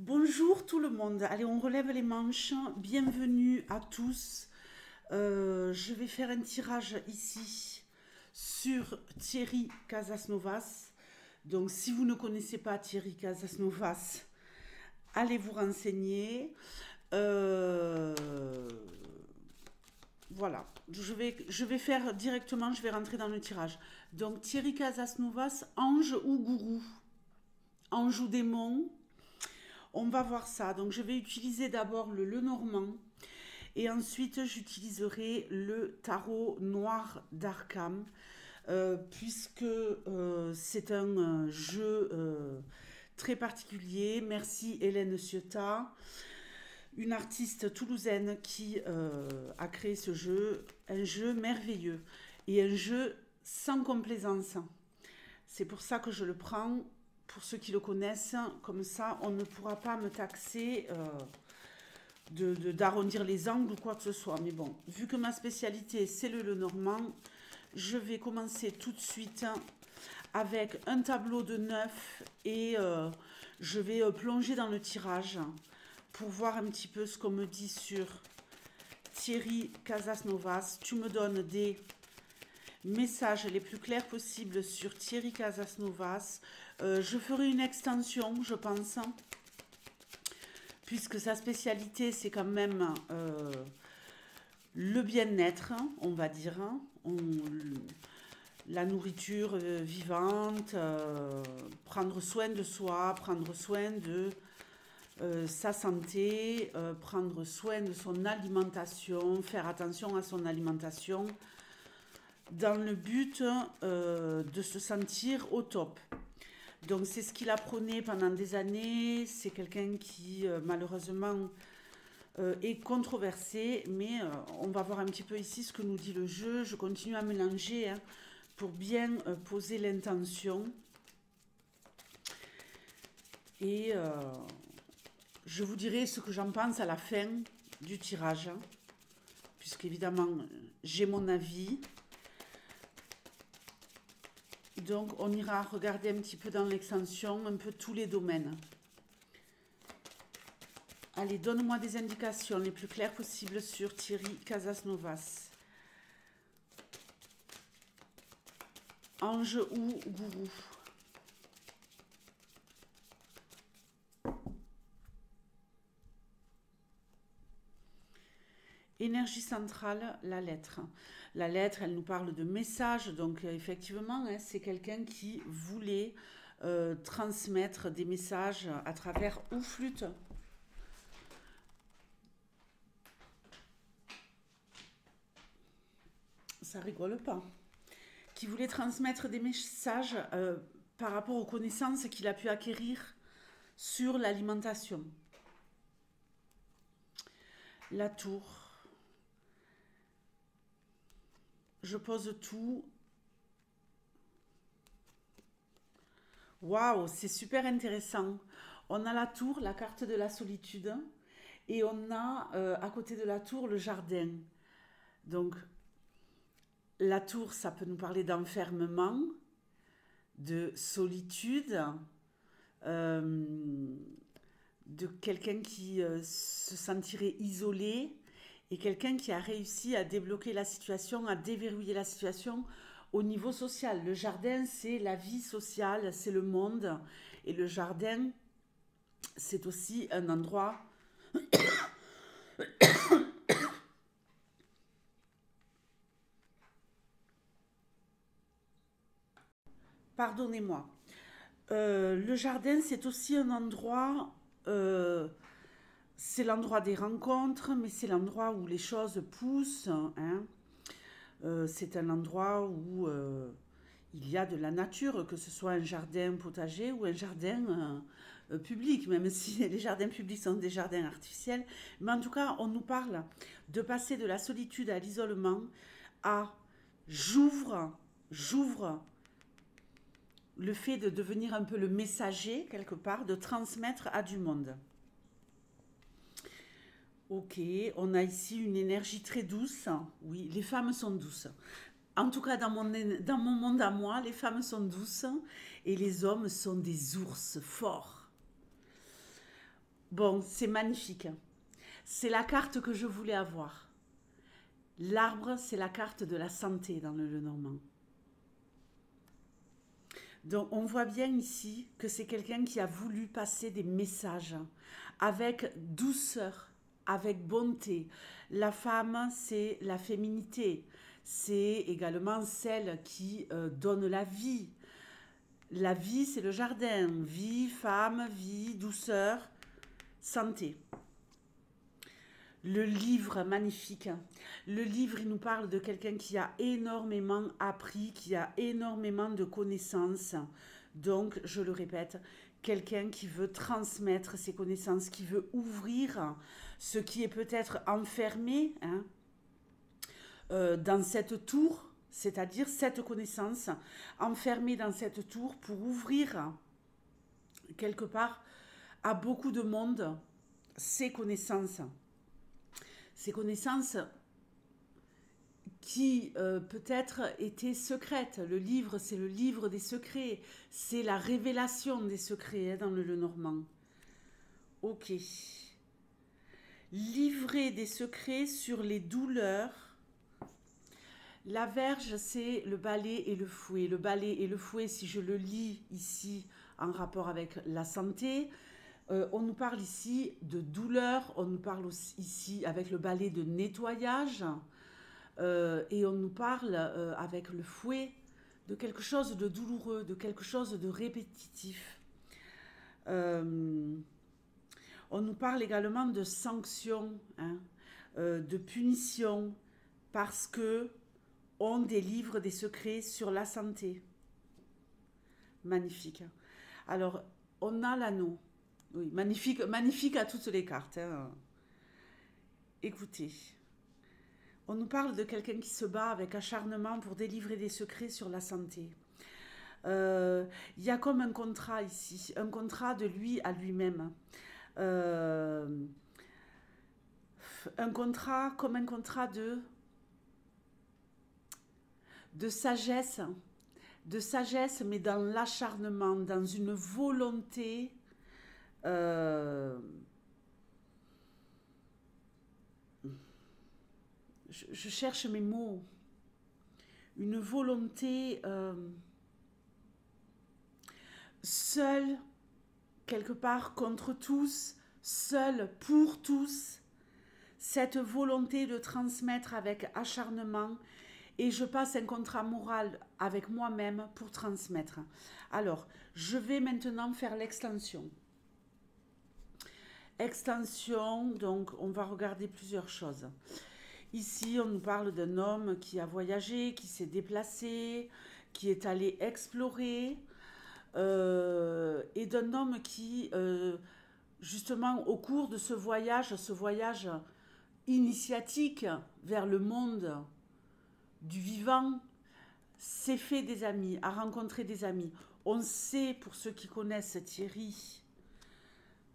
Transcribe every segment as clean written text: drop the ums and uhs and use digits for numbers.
Bonjour tout le monde. Allez, on relève les manches. Bienvenue à tous. Je vais faire un tirage ici sur Thierry Casasnovas. Donc, si vous ne connaissez pas Thierry Casasnovas, allez vous renseigner. Euh, voilà. Je vais faire directement, je vais rentrer dans le tirage. Donc, Thierry Casasnovas, ange ou gourou? Ange ou démon? On va voir ça. Donc, je vais utiliser d'abord le Lenormand et ensuite j'utiliserai le tarot noir d'Arkham puisque c'est un jeu très particulier. Merci Hélène Ciotat, une artiste toulousaine qui a créé ce jeu, un jeu merveilleux et un jeu sans complaisance. C'est pour ça que je le prends. Pour ceux qui le connaissent, comme ça, on ne pourra pas me taxer d'arrondir les angles ou quoi que ce soit. Mais bon, vu que ma spécialité, c'est le Lenormand, je vais commencer tout de suite avec un tableau de 9 et je vais plonger dans le tirage pour voir un petit peu ce qu'on me dit sur Thierry Casasnovas. Tu me donnes des messages les plus clairs possibles sur Thierry Casasnovas. Je ferai une extension, je pense, puisque sa spécialité, c'est quand même le bien-être, on va dire, la nourriture vivante, prendre soin de soi, prendre soin de sa santé, prendre soin de son alimentation, faire attention à son alimentation, dans le but de se sentir au top. Donc c'est ce qu'il apprenait pendant des années. C'est quelqu'un qui malheureusement est controversé, mais on va voir un petit peu ici ce que nous dit le jeu. Je continue à mélanger pour bien poser l'intention. Et je vous dirai ce que j'en pense à la fin du tirage, puisqu'évidemment j'ai mon avis. Donc, on ira regarder un petit peu dans l'extension, un peu tous les domaines. Allez, donne-moi des indications les plus claires possibles sur Thierry Casasnovas. Ange ou gourou? Énergie centrale, la lettre. La lettre, elle nous parle de messages, donc effectivement, c'est quelqu'un qui voulait transmettre des messages à travers ou flûte. Ça rigole pas. Qui voulait transmettre des messages par rapport aux connaissances qu'il a pu acquérir sur l'alimentation. La tour. Je pose tout. Waouh, c'est super intéressant. On a la tour, la carte de la solitude, et on a à côté de la tour le jardin. Donc, la tour, ça peut nous parler d'enfermement, de solitude, euh, de quelqu'un qui se sentirait isolé et quelqu'un qui a réussi à débloquer la situation, à déverrouiller la situation au niveau social. Le jardin, c'est la vie sociale, c'est le monde. Et le jardin, c'est aussi un endroit... Pardonnez-moi. Le jardin, c'est aussi un endroit... c'est l'endroit des rencontres, mais c'est l'endroit où les choses poussent, hein. C'est un endroit où il y a de la nature, que ce soit un jardin potager ou un jardin public, même si les jardins publics sont des jardins artificiels. Mais en tout cas, on nous parle de passer de la solitude à l'isolement à j'ouvre le fait de devenir un peu le messager, quelque part, de transmettre à du monde. Ok, on a ici une énergie très douce. Oui, les femmes sont douces. En tout cas, dans mon monde à moi, les femmes sont douces et les hommes sont des ours forts. Bon, c'est magnifique. C'est la carte que je voulais avoir. L'arbre, c'est la carte de la santé dans le Lenormand. Donc, on voit bien ici que c'est quelqu'un qui a voulu passer des messages avec douceur, avec bonté. La femme, c'est la féminité. C'est également celle qui donne la vie. La vie, c'est le jardin. Vie, femme, vie, douceur, santé. Le livre, magnifique. Le livre, il nous parle de quelqu'un qui a énormément appris, qui a énormément de connaissances. Donc, je le répète, quelqu'un qui veut transmettre ses connaissances, qui veut ouvrir ce qui est peut-être enfermé, hein, dans cette tour, c'est-à-dire cette connaissance, enfermée dans cette tour pour ouvrir quelque part à beaucoup de monde ses connaissances. Ces connaissances qui peut-être étaient secrètes. Le livre, c'est le livre des secrets. C'est la révélation des secrets, hein, dans le Lenormand. Ok. Livrer des secrets sur les douleurs. La verge, c'est le balai et le fouet. Le balai et le fouet, si je le lis ici en rapport avec la santé, on nous parle ici de douleur, on nous parle aussi ici avec le balai de nettoyage, et on nous parle avec le fouet de quelque chose de douloureux, de quelque chose de répétitif. On nous parle également de sanctions, hein, de punitions, parce que on délivre des secrets sur la santé. Magnifique. Alors, on a l'anneau. Oui, magnifique, magnifique à toutes les cartes, hein. Écoutez, on nous parle de quelqu'un qui se bat avec acharnement pour délivrer des secrets sur la santé. Il y a comme un contrat ici, un contrat de lui à lui-même. Un contrat comme un contrat de sagesse, mais dans l'acharnement, dans une volonté. Je cherche mes mots. Une volonté seule, quelque part contre tous, seule pour tous. Cette volonté de transmettre avec acharnement. Et je passe un contrat moral avec moi-même pour transmettre. Alors, je vais maintenant faire l'extension. Extension, donc on va regarder plusieurs choses. Ici, on nous parle d'un homme qui a voyagé, qui s'est déplacé, qui est allé explorer, et d'un homme qui, justement, au cours de ce voyage initiatique vers le monde du vivant, s'est fait des amis, a rencontré des amis. On sait, pour ceux qui connaissent Thierry,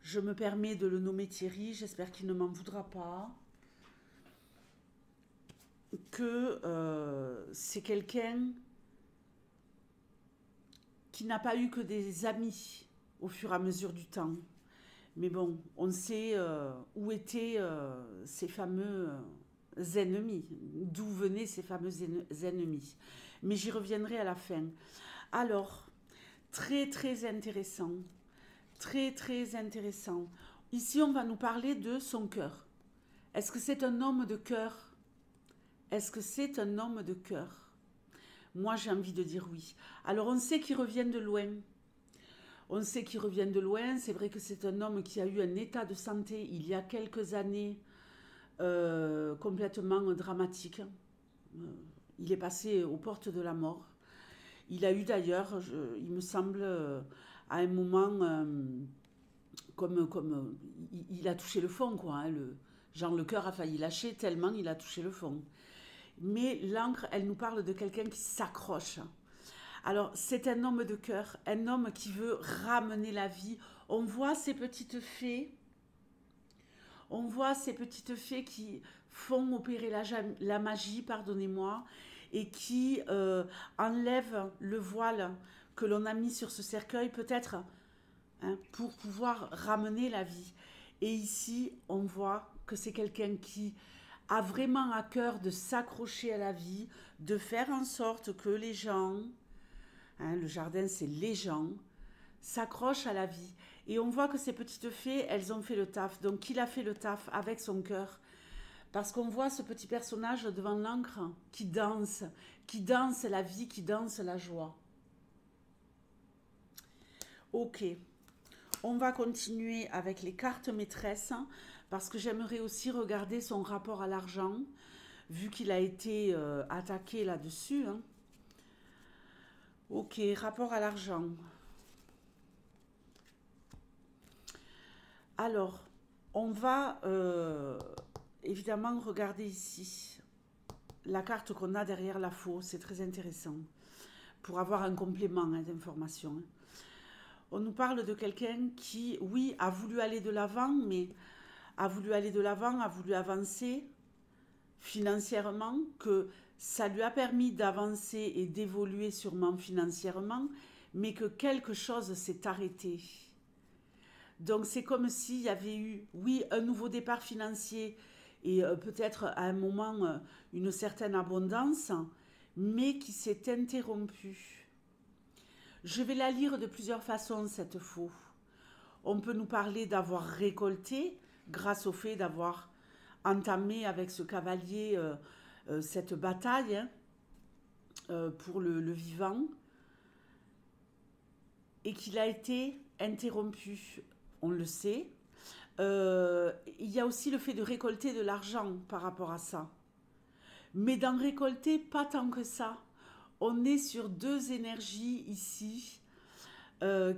je me permets de le nommer Thierry, j'espère qu'il ne m'en voudra pas, que c'est quelqu'un qui n'a pas eu que des amis au fur et à mesure du temps. Mais bon, on sait où étaient ces fameux ennemis, d'où venaient ces fameux ennemis. Mais j'y reviendrai à la fin. Alors, très très intéressant, très très intéressant. Ici, on va nous parler de son cœur. Est-ce que c'est un homme de cœur? Est-ce que c'est un homme de cœur? Moi, j'ai envie de dire oui. Alors, on sait qu'il revient de loin. On sait qu'il revient de loin. C'est vrai que c'est un homme qui a eu un état de santé il y a quelques années complètement dramatique. Il est passé aux portes de la mort. Il a eu d'ailleurs, il me semble, à un moment, il a touché le fond, quoi. Hein, genre le cœur a failli lâcher tellement il a touché le fond. Mais l'encre, elle nous parle de quelqu'un qui s'accroche. Alors, c'est un homme de cœur, un homme qui veut ramener la vie. On voit ces petites fées, qui font opérer la magie, pardonnez-moi, et qui enlèvent le voile que l'on a mis sur ce cercueil, peut-être, hein, pour pouvoir ramener la vie. Et ici, on voit que c'est quelqu'un qui a vraiment à cœur de s'accrocher à la vie, de faire en sorte que les gens, hein, le jardin c'est les gens, s'accrochent à la vie. Et on voit que ces petites fées, elles ont fait le taf. Donc il a fait le taf avec son cœur. Parce qu'on voit ce petit personnage devant l'encre qui danse la vie, qui danse la joie. Ok, on va continuer avec les cartes maîtresses parce que j'aimerais aussi regarder son rapport à l'argent vu qu'il a été attaqué là-dessus. Hein. Ok, rapport à l'argent. Alors, on va évidemment regarder ici la carte qu'on a derrière la faux, c'est très intéressant pour avoir un complément hein, d'information. Hein. On nous parle de quelqu'un qui, oui, a voulu aller de l'avant, mais a voulu aller de l'avant, a voulu avancer financièrement, que ça lui a permis d'avancer et d'évoluer sûrement financièrement, mais que quelque chose s'est arrêté. Donc c'est comme s'il y avait eu, oui, un nouveau départ financier et peut-être à un moment une certaine abondance, mais qui s'est interrompue. Je vais la lire de plusieurs façons, cette faux. On peut nous parler d'avoir récolté grâce au fait d'avoir entamé avec ce cavalier cette bataille hein, pour le vivant et qu'il a été interrompu, on le sait. Il y a aussi le fait de récolter de l'argent par rapport à ça. Mais d'en récolter pas tant que ça. On est sur deux énergies ici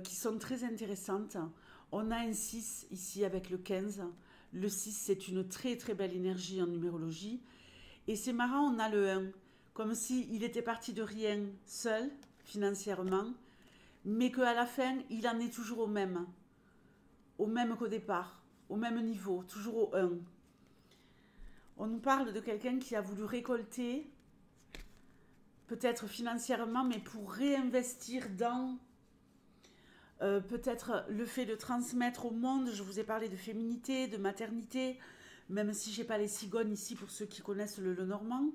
qui sont très intéressantes. On a un 6 ici avec le 15. Le 6, c'est une très très belle énergie en numérologie. Et c'est marrant, on a le 1. Comme s'il était parti de rien seul, financièrement, mais qu'à la fin, il en est toujours au même qu'au départ, au même niveau, toujours au 1. On nous parle de quelqu'un qui a voulu récolter, peut-être financièrement, mais pour réinvestir dans peut-être le fait de transmettre au monde. Je vous ai parlé de féminité, de maternité, même si je n'ai pas les cigognes ici pour ceux qui connaissent le normand,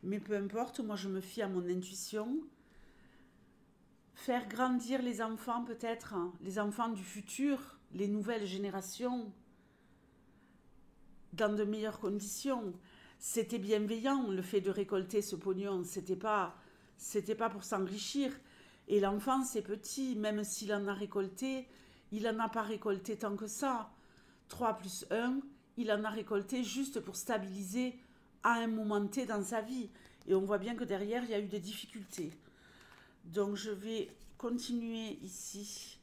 mais peu importe, moi je me fie à mon intuition. Faire grandir les enfants peut-être, hein, les enfants du futur, les nouvelles générations, dans de meilleures conditions. C'était bienveillant le fait de récolter ce pognon, c'était pas pour s'enrichir. Et l'enfant c'est petit, même s'il en a récolté, il n'en a pas récolté tant que ça. 3 plus 1, il en a récolté juste pour stabiliser à un moment T dans sa vie. Et on voit bien que derrière il y a eu des difficultés. Donc je vais continuer ici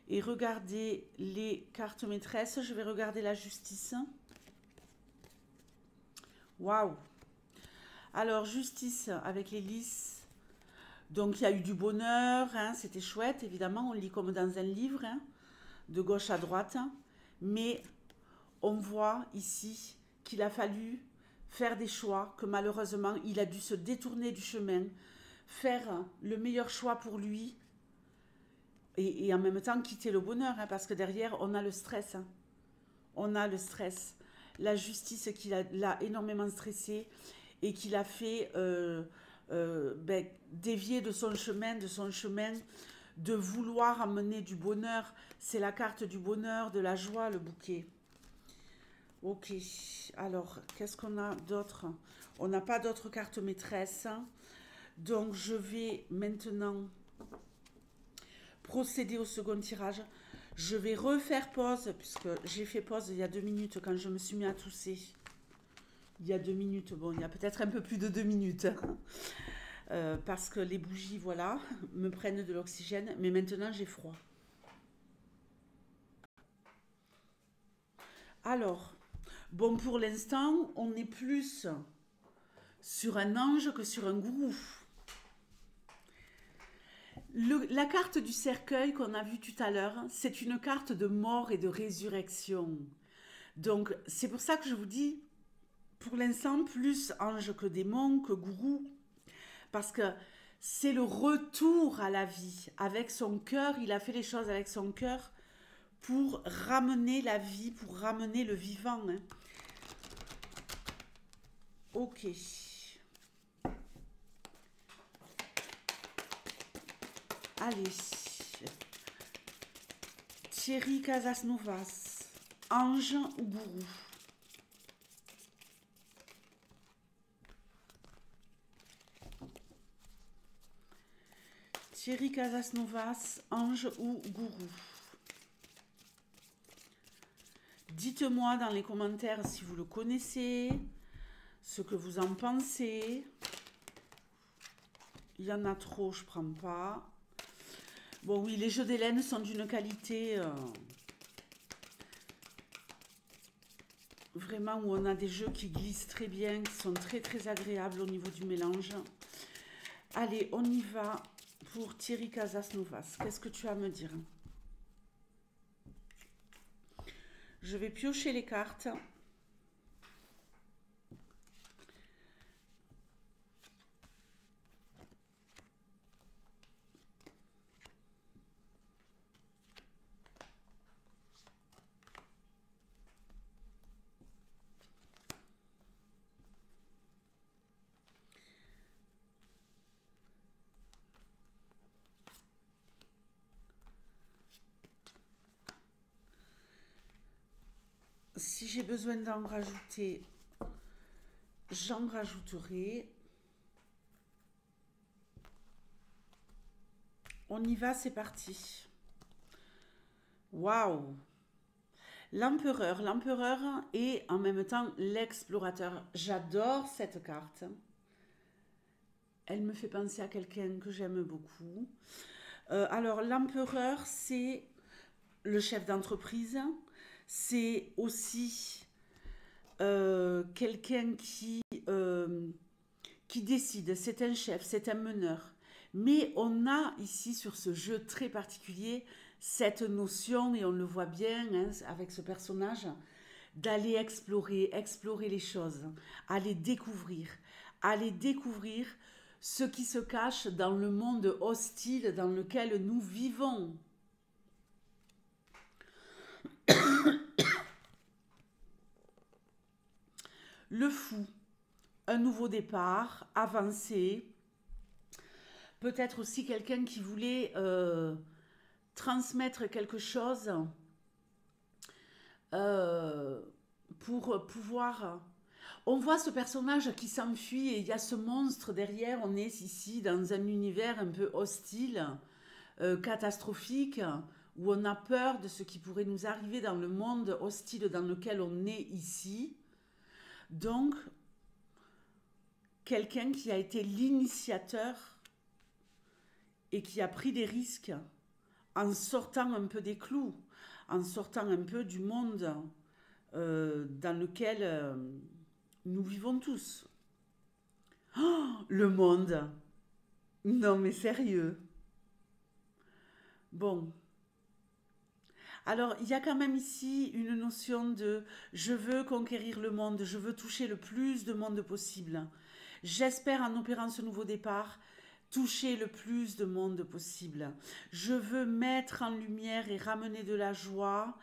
et regarder les cartes maîtresses. Je vais regarder la justice. Waouh! Alors, justice avec les lys. Donc, il y a eu du bonheur, hein, c'était chouette, évidemment. On lit comme dans un livre, hein, de gauche à droite. Mais on voit ici qu'il a fallu faire des choix, que malheureusement, il a dû se détourner du chemin, faire le meilleur choix pour lui et en même temps quitter le bonheur, hein, parce que derrière, on a le stress. Hein. On a le stress. La justice qui l'a énormément stressé et qui l'a fait dévier de son chemin, de vouloir amener du bonheur. C'est la carte du bonheur, de la joie, le bouquet. Ok, alors, qu'est-ce qu'on a d'autre? On n'a pas d'autres cartes maîtresses. Donc, je vais maintenant procéder au second tirage. Je vais refaire pause, puisque j'ai fait pause il y a 2 minutes quand je me suis mis à tousser. Il y a 2 minutes, bon, il y a peut-être un peu plus de 2 minutes. Parce que les bougies, voilà, me prennent de l'oxygène. Mais maintenant, j'ai froid. Alors, bon, pour l'instant, on est plus sur un ange que sur un gourou. La carte du cercueil qu'on a vue tout à l'heure, c'est une carte de mort et de résurrection. Donc, c'est pour ça que je vous dis, pour l'instant, plus ange que démon, que gourou, parce que c'est le retour à la vie. Avec son cœur, il a fait les choses avec son cœur pour ramener la vie, pour ramener le vivant. Hein. Ok. Allez. Thierry Casasnovas, ange ou gourou? Thierry Casasnovas, ange ou gourou? Dites-moi dans les commentaires si vous le connaissez, ce que vous en pensez. Il y en a trop, je ne prends pas. Bon oui, les jeux d'Hélène sont d'une qualité vraiment où on a des jeux qui glissent très bien, qui sont très très agréables au niveau du mélange. Allez, on y va pour Thierry Casasnovas. Qu'est-ce que tu as à me dire? Je vais piocher les cartes. Si j'ai besoin d'en rajouter, j'en rajouterai. On y va, c'est parti. Waouh! L'empereur et en même temps l'explorateur. J'adore cette carte. Elle me fait penser à quelqu'un que j'aime beaucoup. Alors l'empereur, c'est le chef d'entreprise. C'est aussi quelqu'un qui décide. C'est un chef, c'est un meneur. Mais on a ici sur ce jeu très particulier cette notion, et on le voit bien hein, avec ce personnage, d'aller explorer les choses, aller découvrir ce qui se cache dans le monde hostile dans lequel nous vivons. Le fou, un nouveau départ, avancer. Peut-être aussi quelqu'un qui voulait transmettre quelque chose pour pouvoir... On voit ce personnage qui s'enfuit et il y a ce monstre derrière. On est ici dans un univers un peu hostile, catastrophique, où on a peur de ce qui pourrait nous arriver dans le monde hostile dans lequel on est ici. Donc, quelqu'un qui a été l'initiateur et qui a pris des risques en sortant un peu des clous, en sortant un peu du monde dans lequel nous vivons tous. Oh, le monde! Non mais sérieux! Bon. Alors, il y a quand même ici une notion de « je veux conquérir le monde, je veux toucher le plus de monde possible ». J'espère, en opérant ce nouveau départ, toucher le plus de monde possible. Je veux mettre en lumière et ramener de la joie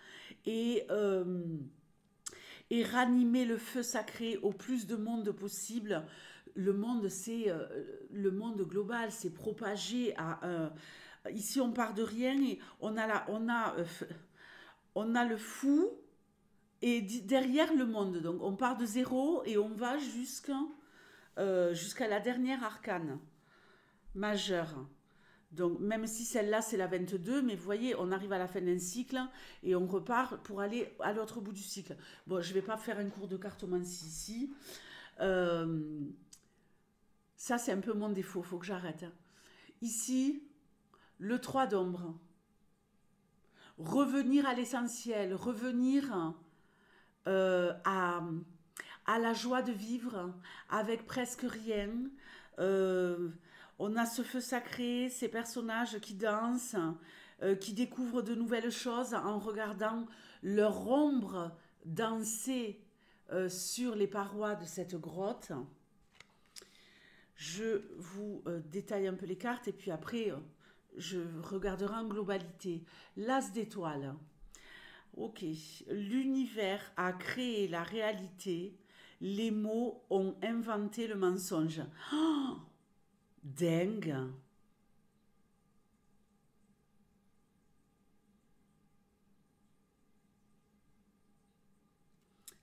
et ranimer le feu sacré au plus de monde possible. Le monde, c'est le monde global, c'est propagé à... ici, on part de rien et on a le fou et derrière le monde. Donc, on part de zéro et on va jusqu'à la dernière arcane majeure. Donc, même si celle-là, c'est la 22, mais vous voyez, on arrive à la fin d'un cycle et on repart pour aller à l'autre bout du cycle. Bon, je ne vais pas faire un cours de cartomancie ici. Ça, c'est un peu mon défaut, il faut que j'arrête. Ici, le 3 d'ombre. Revenir à l'essentiel, revenir à la joie de vivre avec presque rien. On a ce feu sacré, ces personnages qui dansent, qui découvrent de nouvelles choses en regardant leur ombre danser sur les parois de cette grotte. Je vous détaille un peu les cartes et puis après je regarderai en globalité. L'as d'étoiles. Ok. L'univers a créé la réalité. Les mots ont inventé le mensonge. Oh, dingue.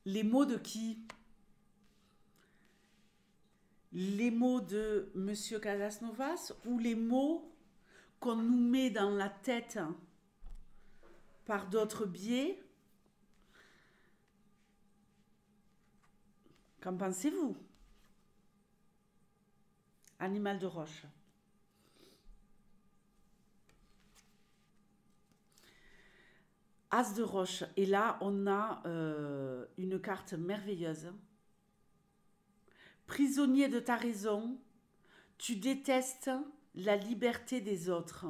Les mots de qui? Les mots de Monsieur Casasnovas ou les mots qu'on nous met dans la tête par d'autres biais? Qu'en pensez-vous? Animal de roche. As de roche. Et là, on a une carte merveilleuse. Prisonnier de ta raison, tu détestes la liberté des autres.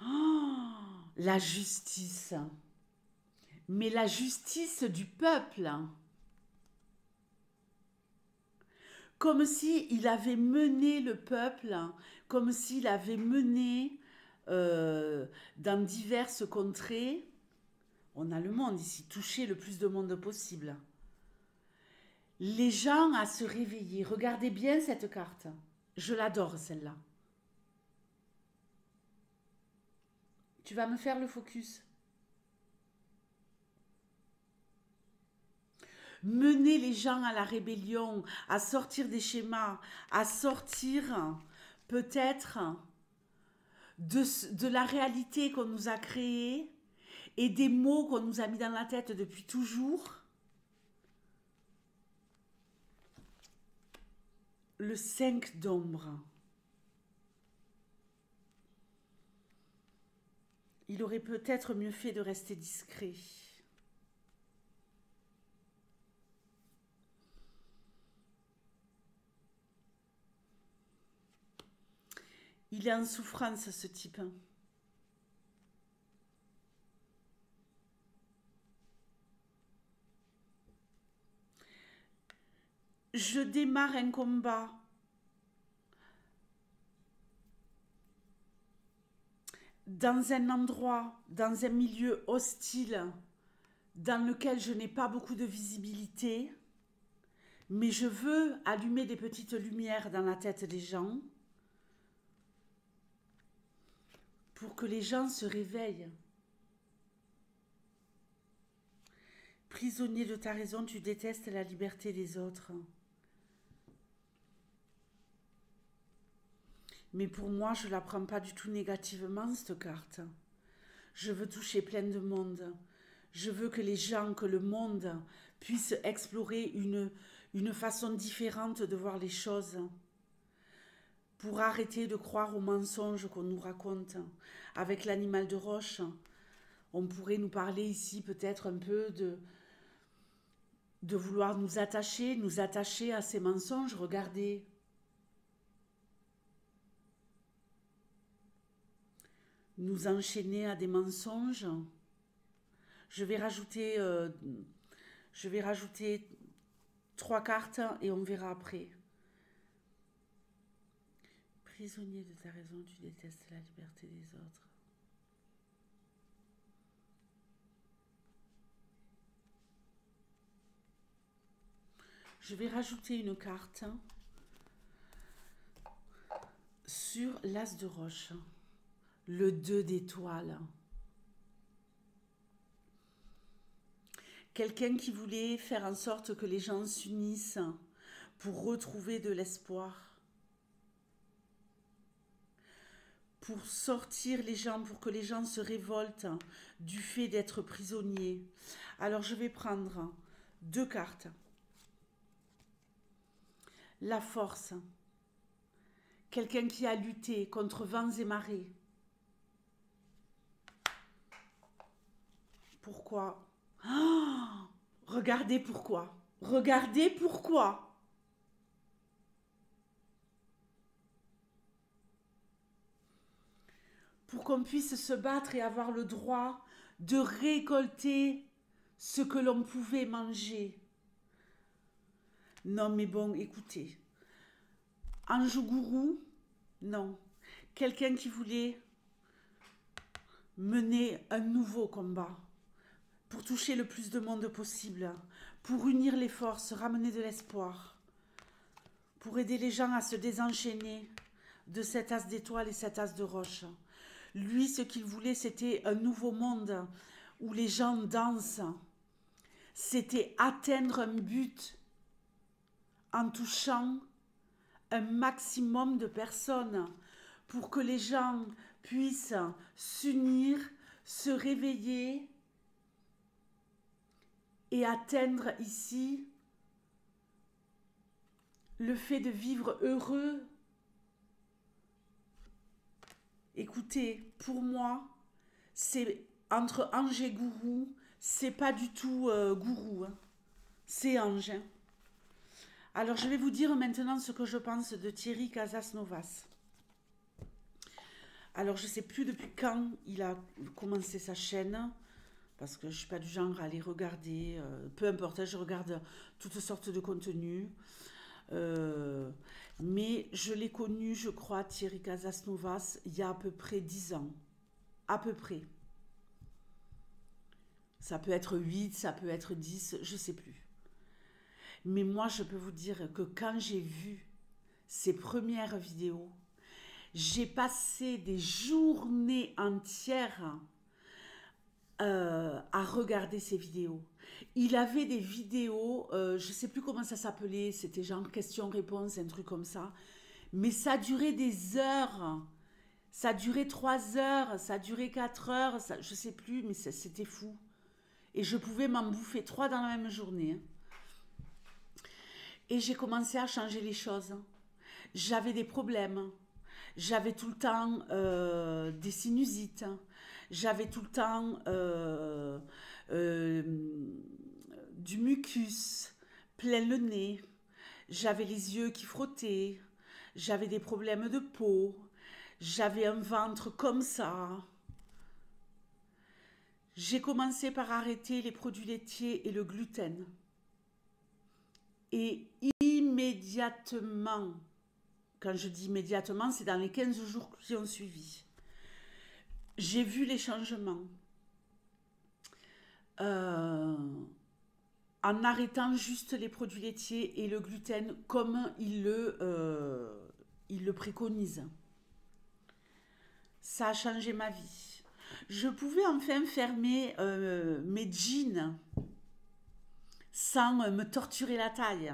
Oh, la justice. Mais la justice du peuple. Comme si il avait mené le peuple, comme s'il avait mené dans diverses contrées. On a le monde ici, toucher le plus de monde possible. Les gens à se réveiller. Regardez bien cette carte. Je l'adore celle-là. Tu vas me faire le focus. Mener les gens à la rébellion, à sortir des schémas, à sortir peut-être de la réalité qu'on nous a créée et des mots qu'on nous a mis dans la tête depuis toujours. Le 5 d'ombre. Il aurait peut-être mieux fait de rester discret. Il est en souffrance, ce type. Je démarre un combat. Dans un endroit, dans un milieu hostile, dans lequel je n'ai pas beaucoup de visibilité, mais je veux allumer des petites lumières dans la tête des gens pour que les gens se réveillent. Prisonnier de ta raison, tu détestes la liberté des autres. Mais pour moi, je ne la prends pas du tout négativement, cette carte. Je veux toucher plein de monde. Je veux que les gens, que le monde puisse explorer une façon différente de voir les choses. Pour arrêter de croire aux mensonges qu'on nous raconte. Avec l'animal de roche, on pourrait nous parler ici peut-être un peu de vouloir nous attacher à ces mensonges. Regardez. Nous enchaîner à des mensonges. Je vais rajouter 3 cartes et on verra après. Prisonnier de ta raison, tu détestes la liberté des autres. Je vais rajouter une carte sur l'as de roche. Le 2 d'étoiles. Quelqu'un qui voulait faire en sorte que les gens s'unissent pour retrouver de l'espoir. Pour sortir les gens, pour que les gens se révoltent du fait d'être prisonniers. Alors je vais prendre 2 cartes. La force. Quelqu'un qui a lutté contre vents et marées. Pourquoi? Oh, regardez pourquoi. Regardez pourquoi. Pour qu'on puisse se battre et avoir le droit de récolter ce que l'on pouvait manger. Non mais bon, écoutez. Anjou Gourou, Non. Quelqu'un qui voulait mener un nouveau combat pour toucher le plus de monde possible, pour unir les forces, ramener de l'espoir, pour aider les gens à se désenchaîner de cet as d'étoiles et cet as de roche. Lui, ce qu'il voulait, c'était un nouveau monde où les gens dansent. C'était atteindre un but en touchant un maximum de personnes pour que les gens puissent s'unir, se réveiller et atteindre ici le fait de vivre heureux. Écoutez, pour moi, c'est entre ange et gourou, c'est pas du tout gourou, hein. C'est ange, hein. Alors, je vais vous dire maintenant ce que je pense de Thierry Casasnovas. Alors, je ne sais plus depuis quand il a commencé sa chaîne, parce que je ne suis pas du genre à aller regarder, peu importe, je regarde toutes sortes de contenus. Mais je l'ai connu, je crois, Thierry Casasnovas, il y a à peu près 10 ans. À peu près. Ça peut être 8, ça peut être 10, je ne sais plus. Mais moi, je peux vous dire que quand j'ai vu ses premières vidéos, j'ai passé des journées entières à regarder ses vidéos. Il avait des vidéos, je ne sais plus comment ça s'appelait, c'était genre question-réponse, un truc comme ça. Mais ça durait des heures. Ça durait 3 heures, ça durait 4 heures, ça, je ne sais plus, mais c'était fou. Et je pouvais m'en bouffer 3 dans la même journée, hein. Et j'ai commencé à changer les choses. J'avais des problèmes. J'avais tout le temps des sinusites. J'avais tout le temps du mucus, plein le nez. J'avais les yeux qui frottaient. J'avais des problèmes de peau. J'avais un ventre comme ça. J'ai commencé par arrêter les produits laitiers et le gluten. Et immédiatement, quand je dis immédiatement, c'est dans les 15 jours qui ont suivi, j'ai vu les changements. En arrêtant juste les produits laitiers et le gluten comme il le préconise. Ça a changé ma vie. Je pouvais enfin fermer mes jeans sans me torturer la taille.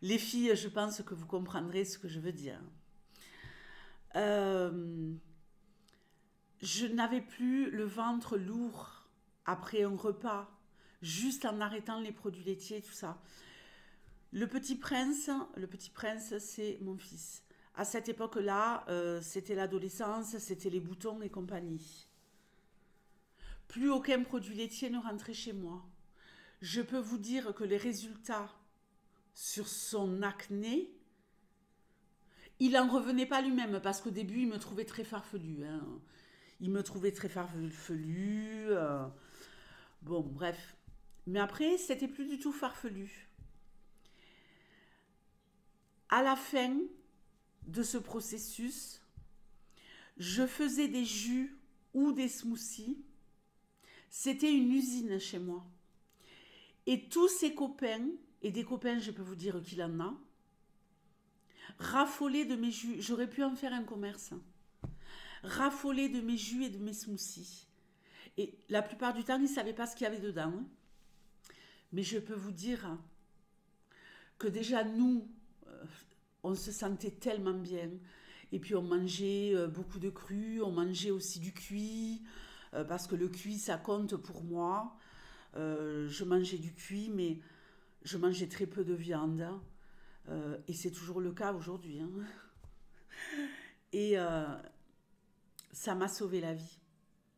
Les filles, je pense que vous comprendrez ce que je veux dire. Je n'avais plus le ventre lourd après un repas, juste en arrêtant les produits laitiers et tout ça. Le petit prince, c'est mon fils. À cette époque-là, c'était l'adolescence, c'était les boutons et compagnie. Plus aucun produit laitier ne rentrait chez moi. Je peux vous dire que les résultats sur son acné, il n'en revenait pas lui-même parce qu'au début, il me trouvait très farfelu, hein. Il me trouvait très farfelu. Bon, bref. Mais après, c'était plus du tout farfelu. À la fin de ce processus, je faisais des jus ou des smoothies. C'était une usine chez moi. Et tous ses copains, et des copains, je peux vous dire qu'il en a, raffolaient de mes jus. J'aurais pu en faire un commerce. Raffolaient de mes jus et de mes smoothies. Et la plupart du temps, ils ne savaient pas ce qu'il y avait dedans, hein. Mais je peux vous dire que déjà, nous, on se sentait tellement bien. Et puis, on mangeait beaucoup de cru, on mangeait aussi du cuit, parce que le cuit, ça compte pour moi. Je mangeais du cuit, mais je mangeais très peu de viande. Et c'est toujours le cas aujourd'hui, hein. Et ça m'a sauvé la vie.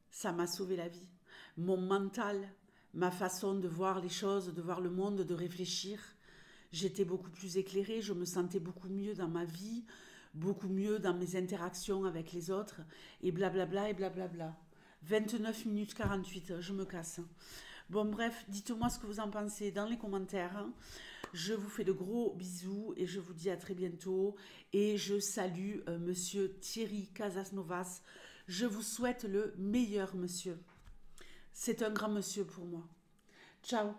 Ça m'a sauvé la vie. Mon mental, ma façon de voir les choses, de voir le monde, de réfléchir. J'étais beaucoup plus éclairée, je me sentais beaucoup mieux dans ma vie, beaucoup mieux dans mes interactions avec les autres, et blablabla, et blablabla. 29 minutes 48, je me casse. Bon, bref, dites-moi ce que vous en pensez dans les commentaires, hein. Je vous fais de gros bisous et je vous dis à très bientôt. Et je salue monsieur Thierry Casasnovas. Je vous souhaite le meilleur, monsieur. C'est un grand monsieur pour moi. Ciao.